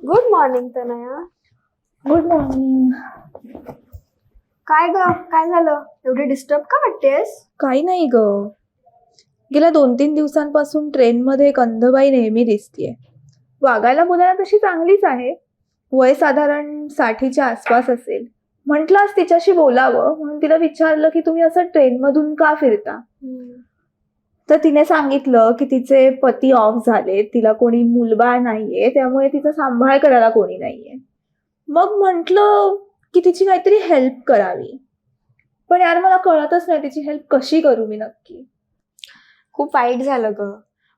Good morning Tanaya. Good morning. काय ग, काय झालं? एवढी डिस्टर्ब का वाटतेस? काही नाही ग, गेल्या 2-3 दिवसांपासून ट्रेनमध्ये एक अंधबाई नेहमी दिसतीये. वागायला बोलायला तशी चांगलीच आहे, वय साधारण 60च्या आसपास असेल. म्हटलं आज तिच्याशी बोलावं म्हणून तिला विचारलं की तुम्ही असं ट्रेनमधून का फिरता. तर तिने सांगितलं की तिचे पती ऑफ झाले, तिला कोणी मुलबाळ नाहीये, त्यामुळे तिचा सांभाळ करायला कोणी नाहीये. मग म्हटलं की तिची काहीतरी हेल्प करावी, पण यार मला कळतच नाही तिची हेल्प कशी करू मी नक्की. खूप वाईट झालं ग.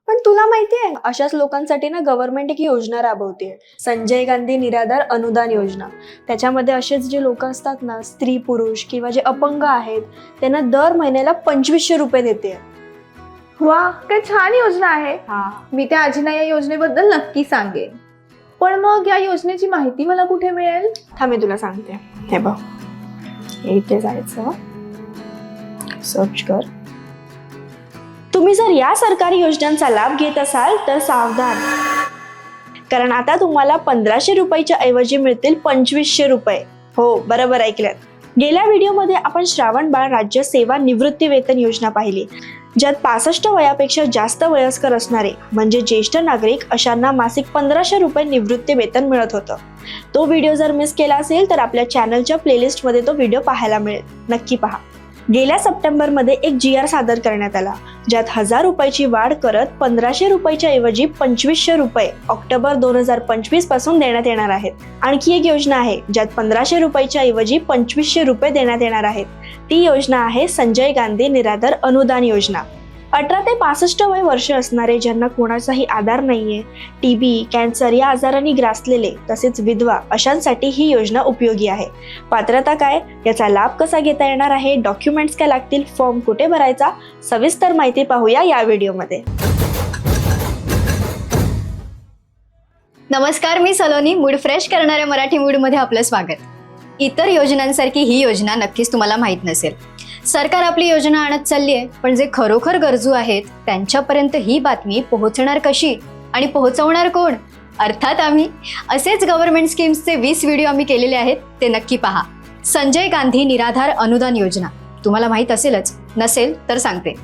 पण तुला माहितीये, अशाच लोकांसाठी ना गव्हर्नमेंट एक योजना राबवते, संजय गांधी निराधार अनुदान योजना. त्याच्यामध्ये असेच जे लोक असतात ना, स्त्री पुरुष किंवा जे अपंग आहेत, त्यांना दर महिन्याला 2500 रुपये देते. वा, काय छान योजना आहे. हा, मी त्या आजीना या योजनेबद्दल नक्की सांगेन. पण मग या योजनेची माहिती मला कुठे मिळेल? थांब मी तुला सांगते. हे बघ, इथे जायचं, सर्च कर. तुम्ही जर या सरकारी योजनांचा लाभ घेत असाल तर सावधान, कारण आता तुम्हाला 1500 रुपयाच्या ऐवजी मिळतील 2500 रुपये. हो, बरोबर ऐकल्यात. गेल्या व्हिडिओमध्ये आपण श्रावण बाळ राज्य सेवा निवृत्ती वेतन योजना पाहिली, ज्यात 65 वयापेक्षा जास्त वयस्कर असणारे म्हणजे ज्येष्ठ नागरिक अशांना मासिक 1500 रुपये निवृत्ती वेतन मिळत होतं. तो व्हिडिओ जर मिस केला असेल तर आपल्या चॅनलच्या प्लेलिस्टमध्ये तो व्हिडिओ पाहायला मिळेल, नक्की पहा. गेल्या सप्टेंबरमध्ये एक GR सादर करण्यात आला, ज्यात 1000 रुपयाची वाढ करत 1500 रुपयाच्या ऐवजी 2500 रुपये ऑक्टोबर 2025 पासून देण्यात येणार आहेत. आणखी एक योजना आहे ज्यात 1500 रुपयाच्या ऐवजी 2500 रुपये देण्यात येणार आहेत. ती योजना आहे संजय गांधी निराधार अनुदान योजना. 18 ते 65 वय वर्ष असणारे, ज्यांना कोणाचाही आधार नाहीये, TB, कॅन्सर या आजारांनी ग्रासलेले तसेच विधवा अशांसाठी ही योजना उपयोगी आहे. पात्रता काय, याचा लाभ कसा घेता येणार आहे, डॉक्युमेंट्स काय लागतील, फॉर्म कुठे भरायचा, सविस्तर माहिती पाहूया या व्हिडिओमध्ये. नमस्कार, मी सलोनी. मूड फ्रेश करणाऱ्या मराठी मूडमध्ये आपलं स्वागत. इतर योजनांसारखी ही योजना नक्कीच तुम्हाला माहीत नसेल. सरकार आपली योजना आणत चालली आहे, पण जे खरोखर गरजू आहेत त्यांच्यापर्यंत ही बातमी पोहोचणार कशी आणि पोहोचवणार कोण? अर्थात आम्ही. असेच गव्हर्नमेंट स्कीम्सचे 20 व्हिडिओ आम्ही केलेले आहेत, ते नक्की पहा. संजय गांधी निराधार अनुदान योजना तुम्हाला माहीत असेलच, नसेल तर सांगते.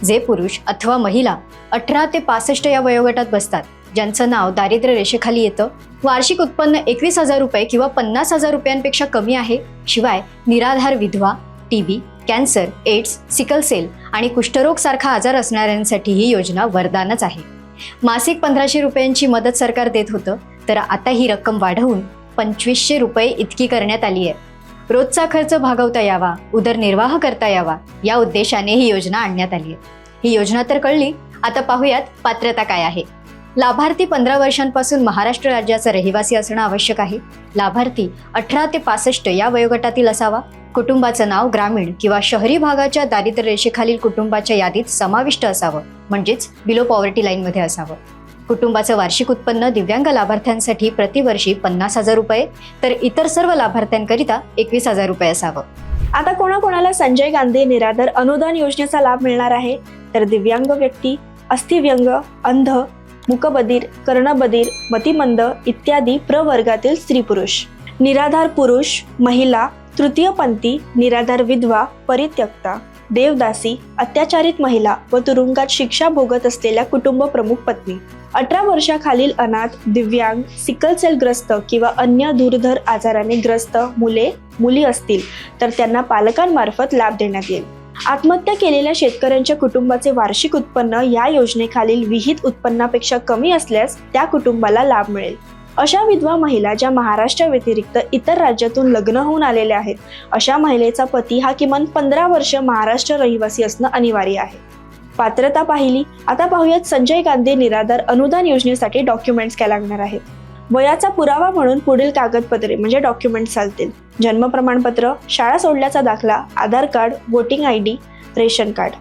जे पुरुष अथवा महिला 18 ते 65 या वयोगटात बसतात, ज्यांचं नाव दारिद्र्य रेषेखाली येतं, वार्षिक उत्पन्न 21,000 रुपये किंवा 50,000 रुपयांपेक्षा कमी आहे, शिवाय निराधार विधवा, TB, cancer, AIDS, sickle cell आणि कुष्ठरोग सारखा आजार असणाऱ्यांसाठी ही योजना वरदानच आहे. मासिक 1500 रुपयांची मदत सरकार देत होतं, तर आता ही रक्कम वाढवून 2500 रुपये इतकी करण्यात आली आहे. रोजचा खर्च भागवता यावा, उदरनिर्वाह करता यावा, या उद्देशाने ही योजना आणण्यात आली आहे. ही योजना तर कळली, आता पाहूयात पात्रता काय आहे. लाभार्थी 15 वर्षांपासून महाराष्ट्र राज्याचा रहिवासी असणं आवश्यक आहे. लाभार्थी 18 ते 65 या वयोगटातील असावा. कुटुंबाचं नाव ग्रामीण किंवा शहरी भागाच्या दारिद्र्य रेषेखालील कुटुंबाच्या यादीत समाविष्ट असावं, म्हणजेच बिलो पॉवर्टी लाईनमध्ये असावं. कुटुंबाचं वार्षिक उत्पन्न दिव्यांग लाभार्थ्यांसाठी प्रतिवर्षी 50,000 रुपये, तर इतर सर्व लाभार्थ्यांकरिता 21,000 रुपये असावं. आता कोणाकोणाला संजय गांधी निराधार अनुदान योजनेचा लाभ मिळणार आहे, तर दिव्यांग व्यक्ती, अस्थिव्यंग, अंध, मूकबधीर, कर्णबधीर, मतिमंद इत्यादी प्रवर्गातील स्त्री पुरुष, निराधार पुरुष, महिला, तृतीयपंथी, निराधार विधवा, परित्यक्ता, देवदासी, अत्याचारित महिला व तुरुंगात शिक्षा भोगत असलेल्या कुटुंब प्रमुख पत्नी, 18 वर्षाखालील अनाथ, दिव्यांग, सिकल सेल ग्रस्त किंवा अन्य दुर्धर आजाराने ग्रस्त मुले मुली असतील तर त्यांना पालकांमार्फत लाभ देण्यात येईल. आत्महत्या केलेल्या शेतकऱ्यांच्या कुटुंबाचे वार्षिक उत्पन्न या योजनेखालील विहित उत्पन्नापेक्षा कमी असल्यास त्या कुटुंबाला लाभ मिळेल. अशा विधवा महिला ज्या महाराष्ट्रा व्यतिरिक्त इतर राज्यातून लग्न होऊन आलेल्या आहेत, अशा महिलेचा पती हा किमान 15 वर्ष महाराष्ट्र रहिवासी असणं अनिवार्य आहे. पात्रता पाहिली, आता पाहूयात संजय गांधी निराधार अनुदान योजनेसाठी डॉक्युमेंट्स काय लागणार आहेत. वयाचा पुरावा म्हणून पुढील कागदपत्रे म्हणजे डॉक्युमेंट्स चालतील. जन्म प्रमाणपत्र, शाळा सोडल्याचा दाखला, Aadhaar card, voting ID, ration card.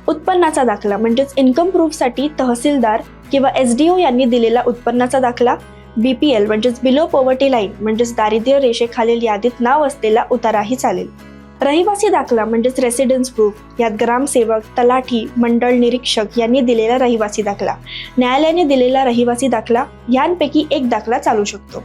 उत्पन्नाचा दाखला म्हणजेच इन्कम प्रूफसाठी तहसीलदार किंवा SDO यांनी दिलेला उत्पन्नाचा दाखला. BPL म्हणजेच बिलो पॉवर्टी लाईन म्हणजेच दारिद्र्य रेषेखालील यादीत नाव असलेला उताराही चालेल. रहिवासी दाखला म्हणजेच रेसिडेन्स प्रूफ यात ग्रामसेवक, तलाठी, मंडळ निरीक्षक यांनी दिलेला रहिवासी दाखला, न्यायालयाने दिलेला रहिवासी दाखला यांपैकी एक दाखला चालू शकतो.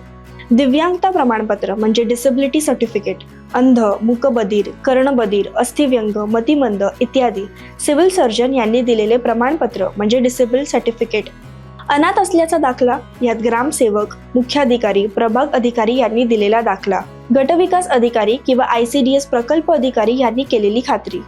दिव्यांगता प्रमाणपत्र म्हणजे डिसेबिलिटी सर्टिफिकेट, अंध, मूकबधीर, कर्णबधीर, अस्थिव्यंग, मतिमंद इत्यादी सिव्हिल सर्जन यांनी दिलेले प्रमाणपत्र म्हणजे डिसेबल सर्टिफिकेट. अनाथ असल्याचा दाखला यात ग्रामसेवक, मुख्याधिकारी, प्रभाग अधिकारी यांनी दिलेला दाखला, गटविकास अधिकारी किंवा ICDS प्रकल्प अधिकारी यांनी केलेली खात्री.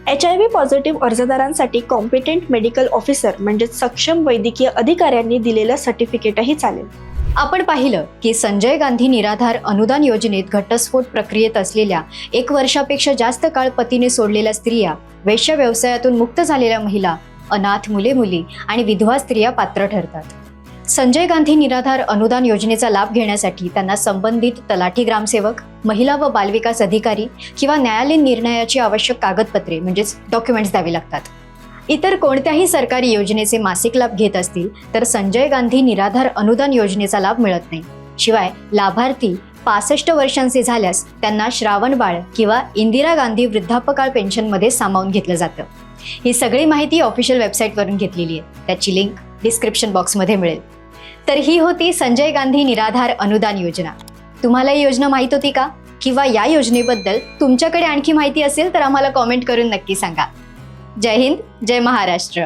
HIV पॉझिटिव्ह अर्जदारांसाठी कॉम्पिटंट मेडिकल ऑफिसर म्हणजे सक्षम वैद्यकीय अधिकाऱ्यांनी दिलेलं सर्टिफिकेटही चालेल. आपण पाहिलं की संजय गांधी निराधार अनुदान योजनेत घटस्फोट प्रक्रियेत असलेल्या 1 वर्षापेक्षा जास्त काळ पतीने सोडलेल्या स्त्रिया, वेश्या व्यवसायातून मुक्त झालेल्या महिला, अनाथ मुले-मुली आणि विधवा स्त्रिया पात्र ठरतात. संजय गांधी निराधार अनुदान योजनेचा लाभ घेण्यासाठी त्यांना संबंधित तलाठी, ग्रामसेवक, महिला व बालविकास अधिकारी किंवा न्यायालयीन निर्णयाची आवश्यक कागदपत्रे म्हणजेच डॉक्युमेंट्स द्यावी लागतात. इतर कोणत्याही सरकारी योजनेचे मासिक लाभ घेत असतील तर संजय गांधी निराधार अनुदान योजनेचा लाभ मिळत नाही. शिवाय लाभार्थी 65 वर्षांचे झाल्यास त्यांना श्रावणबाळ किंवा इंदिरा गांधी वृद्धापकाळ पेन्शनमध्ये सामावून घेतलं जातं. ही सगळी माहिती ऑफिशियल वेबसाईटवरून घेतलेली आहे, त्याची लिंक डिस्क्रिप्शन बॉक्समध्ये मिळेल. तर ही होती संजय गांधी निराधार अनुदान योजना. तुम्हाला ही योजना माहीत होती का? किंवा या योजनेबद्दल तुमच्याकडे आणखी माहिती असेल तर आम्हाला कॉमेंट करून नक्की सांगा. जय हिंद, जय महाराष्ट्र.